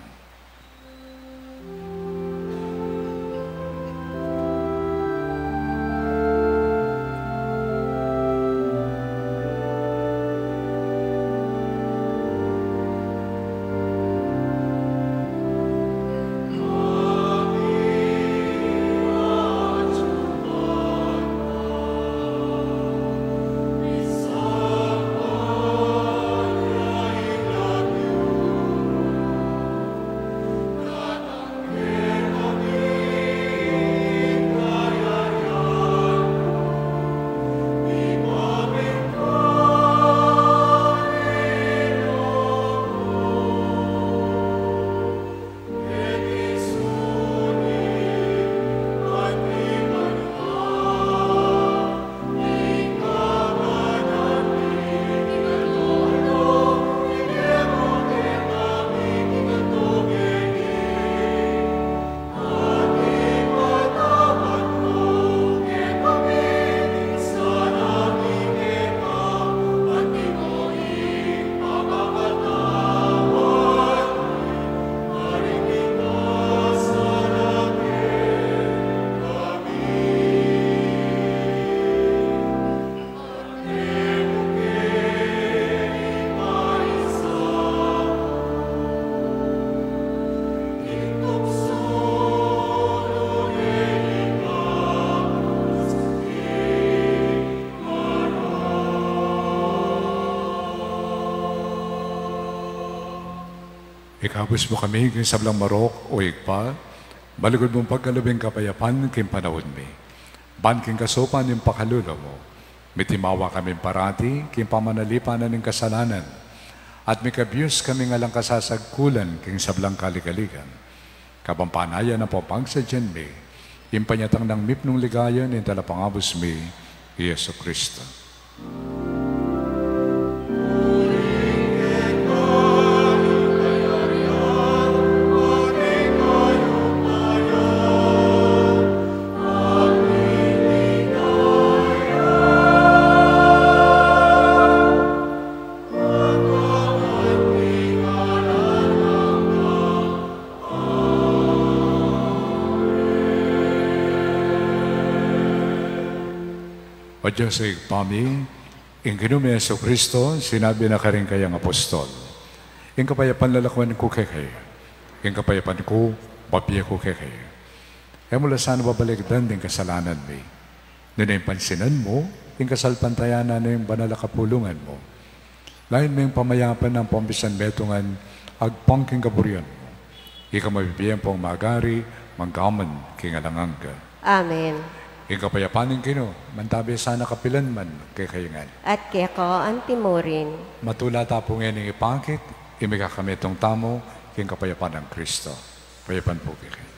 S1: Ikabos mo kami king sablang marok o igpa, baligod mong pagkalabing kapayapan king panahon mi. Ban king kasopan yung pakalulo mo. Mitimawa kami parati king pamanalipanan ng kasalanan. At may kabiyos kami nga lang kasasagkulan king sablang kaligaligan. Kapampanayan na po pagsadyan mi, impanyatang ng mipnong ligayan ng talapangabos mi, Yesu Kristo. O Diyos ay pami, in ginume Yesu Kristo, sinabi na ka rin kayang apostol. In kapayapan lalakwan ko kay in kapayapan ko, papiya ko kay. E mula sana babaligdan din kasalanan mi. Noon ay pansinan mo, in kasalpantayanan na yung banal kapulungan mo. Lain mo yung pamayapan ng pambisan betungan, agpangking kaburian mo. Ika mabibiyan pong magari, manggaman, kingalanganga.
S3: Amen.
S1: Ing kapayapanin kino, mantabi sana kapilan man kay kayangan.
S3: At keko antimorin.
S1: Matula tapong yan ng ipangkit, imiga kami itong tamo, king kapayapan ng Kristo. Payapan po kay kayo.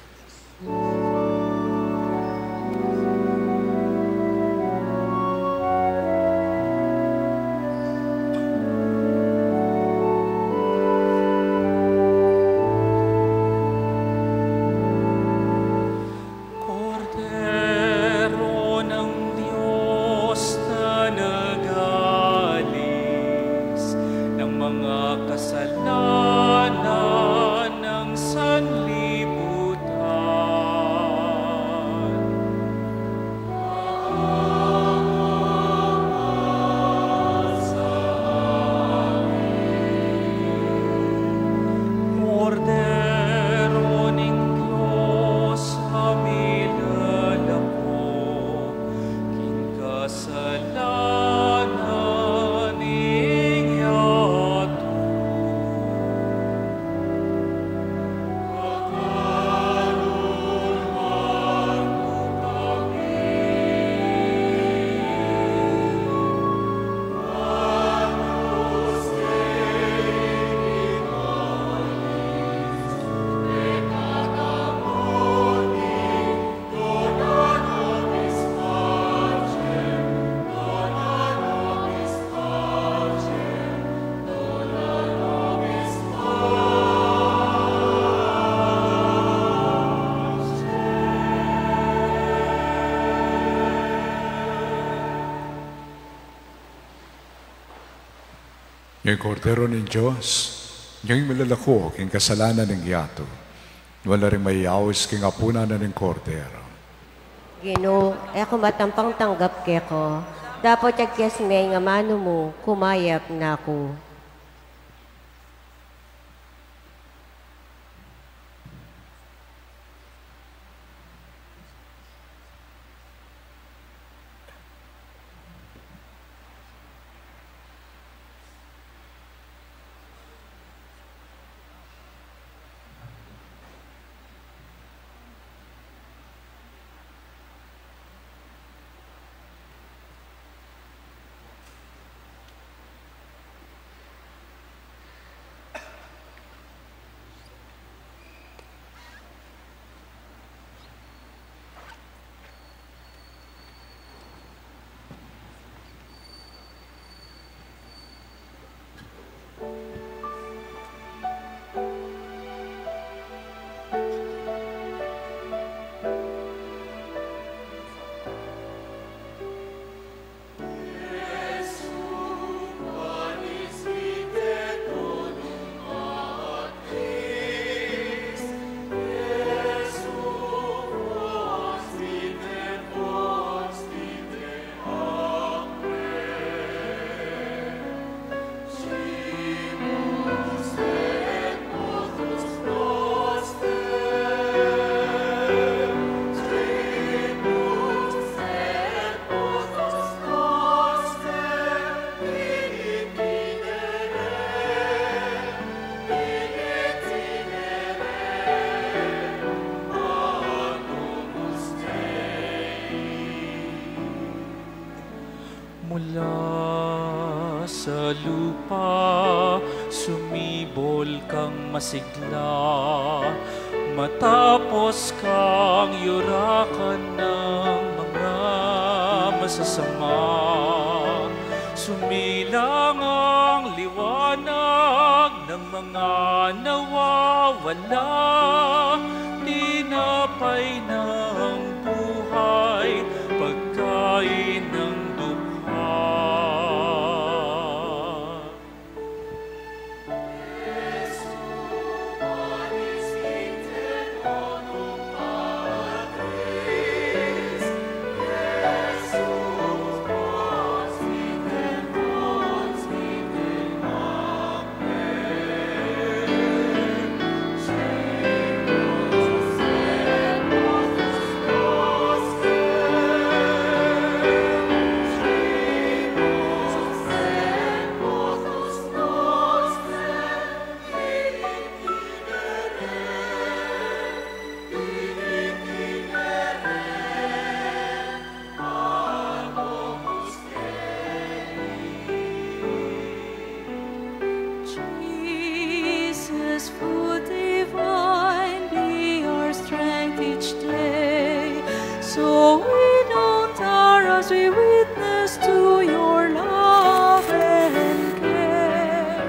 S1: Yung kordero ng Diyos, yung malalako, king kasalanan ng yato. Wala rin may awis king apuna na ng kordero.
S3: Gino, ako matampang tanggap keko. Dapat yagkes may nga mano mo, kumayap na ako.
S7: sa lupa, sumibol kang masigla, matapos kang yurakan ng mga masasama. Sumilang ang liwanag ng mga nawawala, tinapay ng buhay, pagkain ng dukha.
S6: Jesus, food divine, be our strength each day. So we don't tire as we witness to your love and care.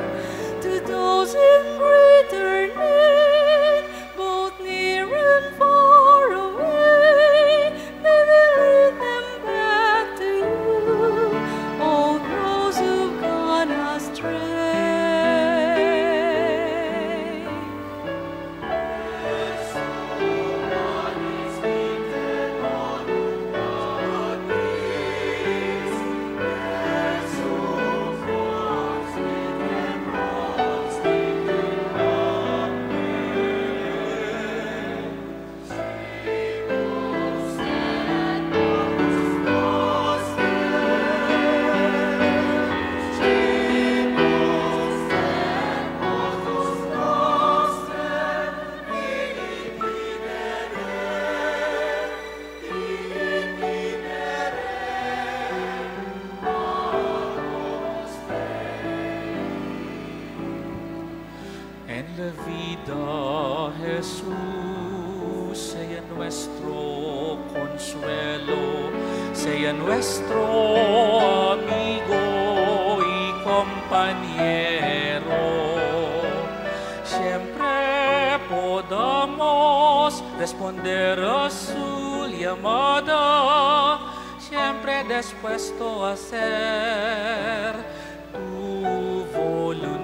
S6: To those in greater need, both near and far away, may we lead them back to you, all those who've gone astray. En la vida, Jesús, sea nuestro consuelo, sea nuestro amigo y compañero. Siempre podamos responder a su llamada, siempre dispuesto a hacer tu voluntad.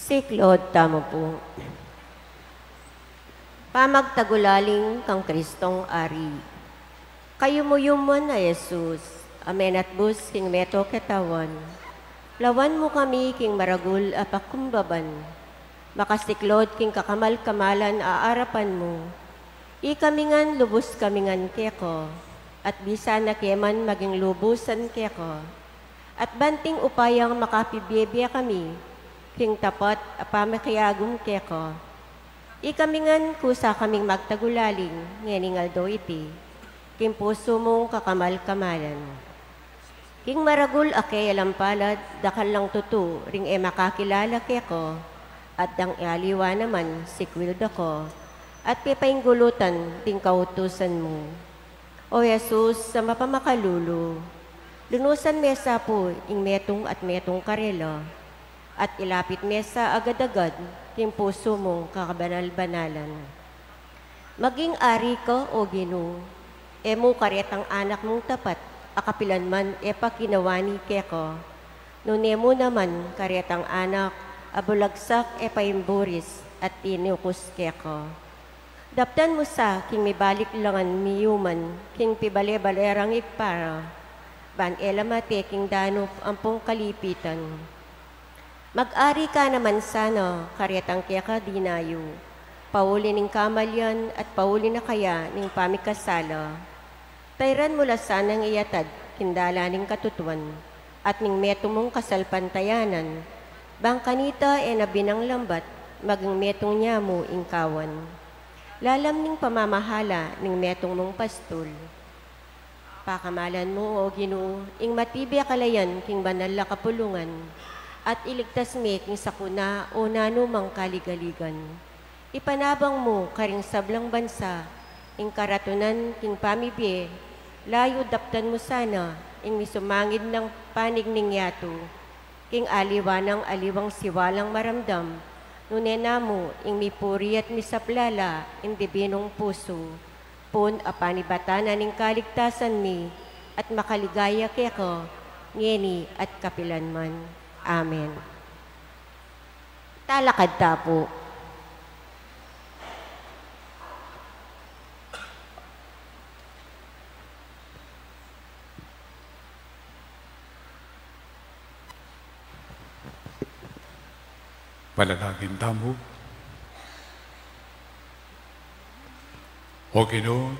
S3: Siklod, tamo po. Pamagtagulaling kang Kristong Ari. Kayo mo yuman na Jesus, amen at bus king meto ketawan. Lawan mo kami king maragul apakumbaban. Makasiklod king kakamal-kamalan aarapan mo. Ikamingan lubos kamingan keko, at bisa na keman maging lubusan keko. At banting upayang makapibiyebya kami, king tapat apamakiagong keko. Ikamingan kusa kaming magtagulaling, ngeningal do iti, king puso mong kakamal-kamalan. King maragul ake alampalad, dakal lang tutu, ring e makakilala keko, at dang ialiwa naman sikwildo ko, at pipainggulutan ting kautusan mo. O Jesus, sa mapamakalulu, lunusan mesa po ing metong at metong karelo, at ilapit mesa agad-agad, king puso mong kakabanal-banalan. Maging ari ko, O Ginoo, emo karetang anak mong tapat, akapilan man pakinawani keko. Nunemo naman karetang anak, abulagsak paimburis at tinukus keko. Daptan mo sa king mibalik langan miyuman, king pibale-balerang ipara, ban elamate king danop ampong kalipitan. Mag-ari ka naman sana, karetang keka dinayo, pauli ning kamalyan at pauli na kaya ning pamikasala. Tayran mula sanang iyatad, kindala ning katutuan, at ning meto mong kasalpantayanan, bang kanita nabinang lambat, magang metong niya mo ingkawan. Lalam ning pamamahala ning metong mong pastol. Pakamalan mo, O Ginoo, ing matibya kalayan king banal na kapulungan, at iligtas me king sakuna o nanumang kaligaligan. Ipanabang mo karing sablang bansa, ing karatunan king pamibye, layo daptan mo sana, ing misumangid ng panig ning yato, king aliwanang aliwang siwalang maramdam, nunena mo, ing mipuri at misaplala, ing dibinong puso, pun apanibatanan ning kaligtasan mi, at makaligaya keko, ngeni at kapilanman. Amen. Talakad tapo.
S1: Malalangin tamo. O Ginoo,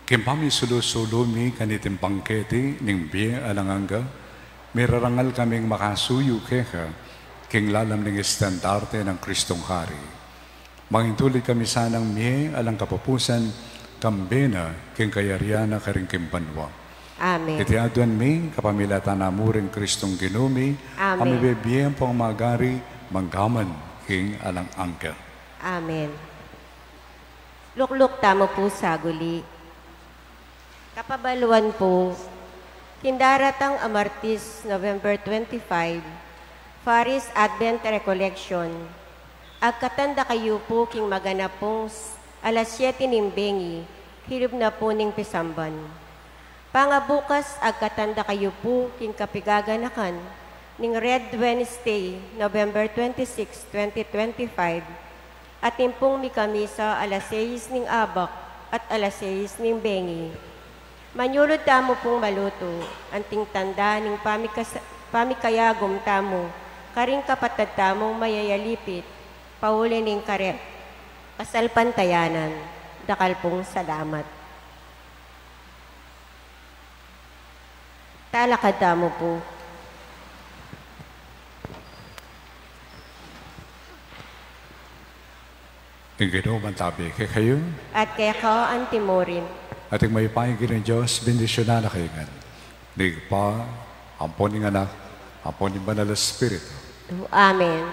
S1: kimpami sulu-sulumi kaniting pangketi ning biye alanganga, mirarangal kaming makasuyo keka, king lalam ning estandarte ng Kristong Hari. Mangintuloy kami sanang miye alang kapapusan, kambena king kayariana karing kimpanwa.
S3: Amen.
S1: Iti aduan mi, kapamilatan na muring Kristong Ginumi,
S3: Amen.
S1: kami bebiyang pong magari, manggaman king alang angka.
S3: Amen. Lukluk tamo po sa guli. Kapabaluan po, kindaratang Amartis, November 25, Faris Advent Recollection. Agkatanda kayo po king maganap pong alas 7 nimbengi, hilib na po ning pisamban. Pangabukas, agkatanda kayo po king kapigaganakan, ning Red Wednesday, November 26, 2025, at timpong mikamisa alas 6 ning abak at alas 6 ning bengi. Manyulod tamo pong maluto, anting tanda ning pamikayagom tamo, karing kapatad tamong mayayalipit, pauli ning karet, kasalpantayanan, dakal pong salamat. Talakad tamo po.
S1: Ang Ginoo mantabi kay kayo,
S3: At kaya ka antimorin.
S1: at ang may paingin ng Diyos, bendisyonan na kayo nga. Nig pa, ampon ng anak, ampon ng banal na Espiritu.
S3: Amen.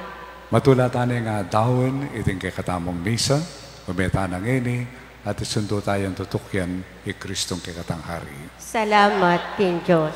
S1: Matulatan nga dawon, iting kay katamong misa, umeta ng ini, at isundo tayong tutukyan, Kristong kay katang hari.
S3: Salamat king Diyos.